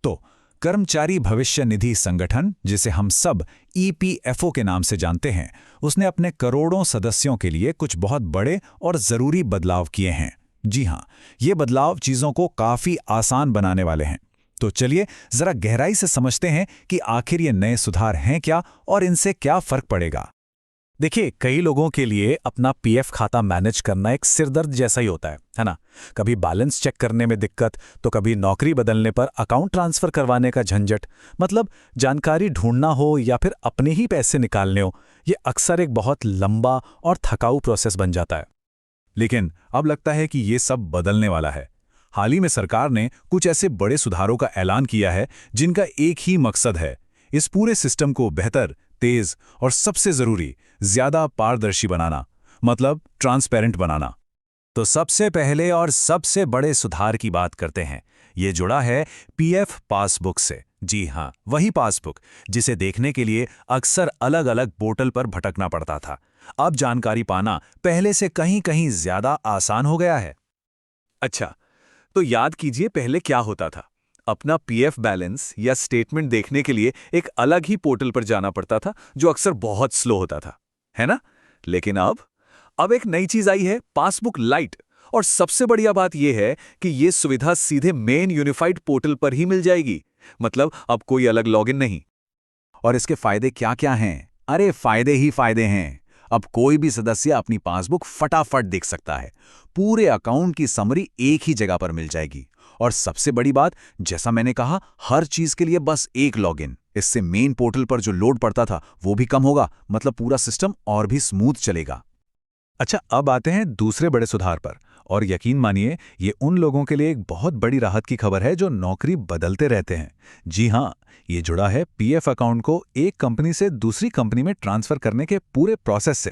तो कर्मचारी भविष्य निधि संगठन, जिसे हम सब ईपीएफओ के नाम से जानते हैं, उसने अपने करोड़ों सदस्यों के लिए कुछ बहुत बड़े और जरूरी बदलाव किए हैं। जी हां, ये बदलाव चीजों को काफी आसान बनाने वाले हैं। तो चलिए जरा गहराई से समझते हैं कि आखिर ये नए सुधार हैं क्या और इनसे क्या फर्क पड़ेगा। देखिए, कई लोगों के लिए अपना पीएफ खाता मैनेज करना एक सिरदर्द जैसा ही होता है ना। कभी बैलेंस चेक करने में दिक्कत, तो कभी नौकरी बदलने पर अकाउंट ट्रांसफर करवाने का झंझट। मतलब जानकारी ढूंढना हो या फिर अपने ही पैसे निकालने हो, ये अक्सर एक बहुत लंबा और थकाऊ प्रोसेस बन जाता है। लेकिन अब लगता है कि ये सब बदलने वाला है। हाल ही में सरकार ने कुछ ऐसे बड़े सुधारों का ऐलान किया है जिनका एक ही मकसद है, इस पूरे सिस्टम को बेहतर, तेज और सबसे जरूरी, ज्यादा पारदर्शी बनाना, मतलब ट्रांसपेरेंट बनाना। तो सबसे पहले और सबसे बड़े सुधार की बात करते हैं। ये जुड़ा है पीएफ पासबुक से। जी हां, वही पासबुक जिसे देखने के लिए अक्सर अलग अलग पोर्टल पर भटकना पड़ता था। अब जानकारी पाना पहले से कहीं कहीं ज्यादा आसान हो गया है। अच्छा, तो याद कीजिए पहले क्या होता था। अपना पीएफ बैलेंस या स्टेटमेंट देखने के लिए एक अलग ही पोर्टल पर जाना पड़ता था, जो अक्सर बहुत स्लो होता था, है ना? लेकिन अब एक नई चीज आई है, पासबुक लाइट। और सबसे बढ़िया बात यह है कि यह सुविधा सीधे मेन यूनिफाइड पोर्टल पर ही मिल जाएगी। मतलब अब कोई अलग लॉगिन नहीं। और इसके फायदे क्या क्या हैं? अरे फायदे ही फायदे हैं। अब कोई भी सदस्य अपनी पासबुक फटाफट देख सकता है। पूरे अकाउंट की समरी एक ही जगह पर मिल जाएगी। और सबसे बड़ी बात, जैसा मैंने कहा, हर चीज के लिए बस एक लॉगिन। इससे मेन पोर्टल पर जो लोड पड़ता था वो भी कम होगा, मतलब पूरा सिस्टम और भी स्मूथ चलेगा। अच्छा, अब आते हैं दूसरे बड़े सुधार पर। और यकीन मानिए, ये उन लोगों के लिए एक बहुत बड़ी राहत की खबर है जो नौकरी बदलते रहते हैं। जी हां, ये जुड़ा है पीएफ अकाउंट को एक कंपनी से दूसरी कंपनी में ट्रांसफर करने के पूरे प्रोसेस से।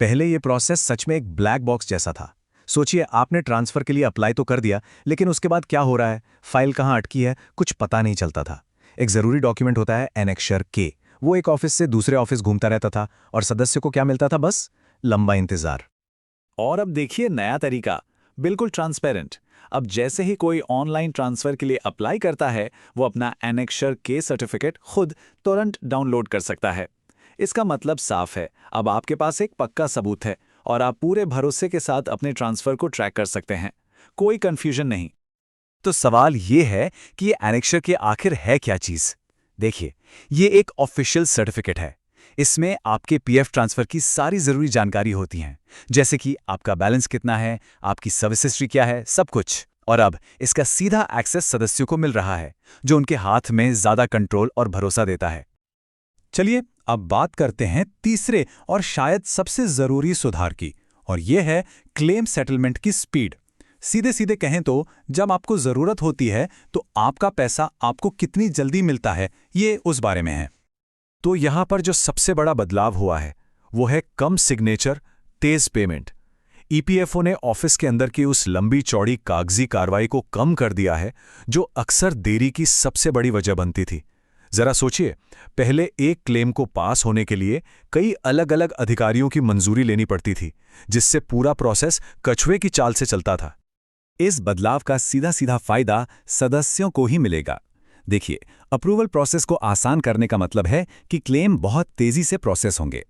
पहले ये प्रोसेस सच में एक ब्लैक बॉक्स जैसा था। सोचिए, आपने ट्रांसफर के लिए अप्लाई तो कर दिया, लेकिन उसके बाद क्या हो रहा है, फाइल कहाँ अटकी है, कुछ पता नहीं चलता था। एक जरूरी डॉक्यूमेंट होता है एनेक्शर के, वो एक ऑफिस से दूसरे ऑफिस घूमता रहता था और सदस्य को क्या मिलता था? बस लंबा इंतजार। और अब देखिए नया तरीका, बिल्कुल ट्रांसपेरेंट। अब जैसे ही कोई ऑनलाइन ट्रांसफर के लिए अप्लाई करता है, वो अपना एनेक्शर के सर्टिफिकेट खुद तुरंत डाउनलोड कर सकता है। इसका मतलब साफ है, अब आपके पास एक पक्का सबूत है और आप पूरे भरोसे के साथ अपने ट्रांसफर को ट्रैक कर सकते हैं। कोई कंफ्यूजन नहीं। तो सवाल ये है कि ये एनेक्शर के आखिर है क्या चीज? देखिए, ये एक ऑफिशियल सर्टिफिकेट है। इसमें आपके पीएफ ट्रांसफर की सारी जरूरी जानकारी होती हैं, जैसे कि आपका बैलेंस कितना है, आपकी सर्विस हिस्ट्री क्या है, सब कुछ। और अब इसका सीधा एक्सेस सदस्यों को मिल रहा है, जो उनके हाथ में ज्यादा कंट्रोल और भरोसा देता है। चलिए अब बात करते हैं तीसरे और शायद सबसे जरूरी सुधार की, और यह है क्लेम सेटलमेंट की स्पीड। सीधे सीधे कहें तो जब आपको जरूरत होती है तो आपका पैसा आपको कितनी जल्दी मिलता है, ये उस बारे में है। तो यहां पर जो सबसे बड़ा बदलाव हुआ है वो है कम सिग्नेचर, तेज पेमेंट। ईपीएफओ ने ऑफिस के अंदर की उस लंबी चौड़ी कागजी कार्रवाई को कम कर दिया है, जो अक्सर देरी की सबसे बड़ी वजह बनती थी। जरा सोचिए, पहले एक क्लेम को पास होने के लिए कई अलग अलग अधिकारियों की मंजूरी लेनी पड़ती थी, जिससे पूरा प्रोसेस कछुए की चाल से चलता था। इस बदलाव का सीधा सीधा फायदा सदस्यों को ही मिलेगा। देखिए, अप्रूवल प्रोसेस को आसान करने का मतलब है कि क्लेम बहुत तेजी से प्रोसेस होंगे।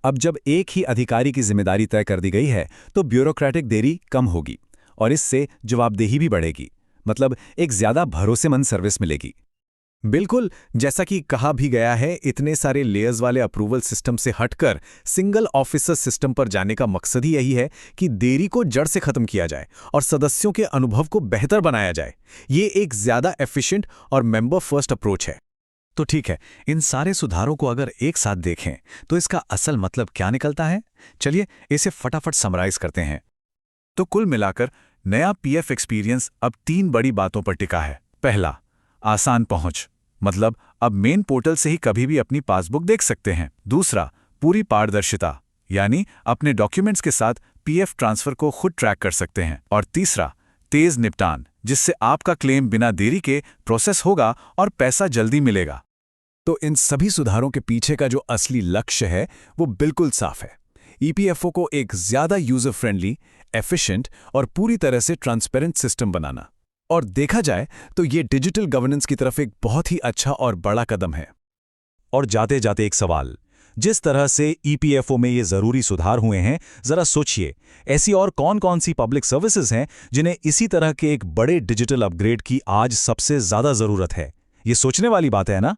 अब जब एक ही अधिकारी की जिम्मेदारी तय कर दी गई है, तो ब्यूरोक्रेटिक देरी कम होगी और इससे जवाबदेही भी बढ़ेगी। मतलब एक ज्यादा भरोसेमंद सर्विस मिलेगी। बिल्कुल जैसा कि कहा भी गया है, इतने सारे लेयर्स वाले अप्रूवल सिस्टम से हटकर सिंगल ऑफिसर सिस्टम पर जाने का मकसद ही यही है कि देरी को जड़ से खत्म किया जाए और सदस्यों के अनुभव को बेहतर बनाया जाए। ये एक ज्यादा एफिशिएंट और मेंबर फर्स्ट अप्रोच है। तो ठीक है, इन सारे सुधारों को अगर एक साथ देखें तो इसका असल मतलब क्या निकलता है? चलिए इसे फटाफट समराइज करते हैं। तो कुल मिलाकर नया पीएफ एक्सपीरियंस अब 3 बड़ी बातों पर टिका है। पहला, आसान पहुंच, मतलब अब मेन पोर्टल से ही कभी भी अपनी पासबुक देख सकते हैं। दूसरा, पूरी पारदर्शिता, यानी अपने डॉक्यूमेंट्स के साथ पीएफ ट्रांसफर को खुद ट्रैक कर सकते हैं। और तीसरा, तेज निपटान, जिससे आपका क्लेम बिना देरी के प्रोसेस होगा और पैसा जल्दी मिलेगा। तो इन सभी सुधारों के पीछे का जो असली लक्ष्य है वो बिल्कुल साफ है। ईपीएफओ को एक ज्यादा यूजर फ्रेंडली, एफिशिएंट और पूरी तरह से ट्रांसपेरेंट सिस्टम बनाना। और देखा जाए तो ये डिजिटल गवर्नेंस की तरफ एक बहुत ही अच्छा और बड़ा कदम है। और जाते जाते एक सवाल, जिस तरह से ईपीएफओ में ये जरूरी सुधार हुए हैं, जरा सोचिए ऐसी और कौन-कौन सी पब्लिक सर्विसेज हैं जिन्हें इसी तरह के एक बड़े डिजिटल अपग्रेड की आज सबसे ज्यादा जरूरत है। ये सोचने वाली बात है ना।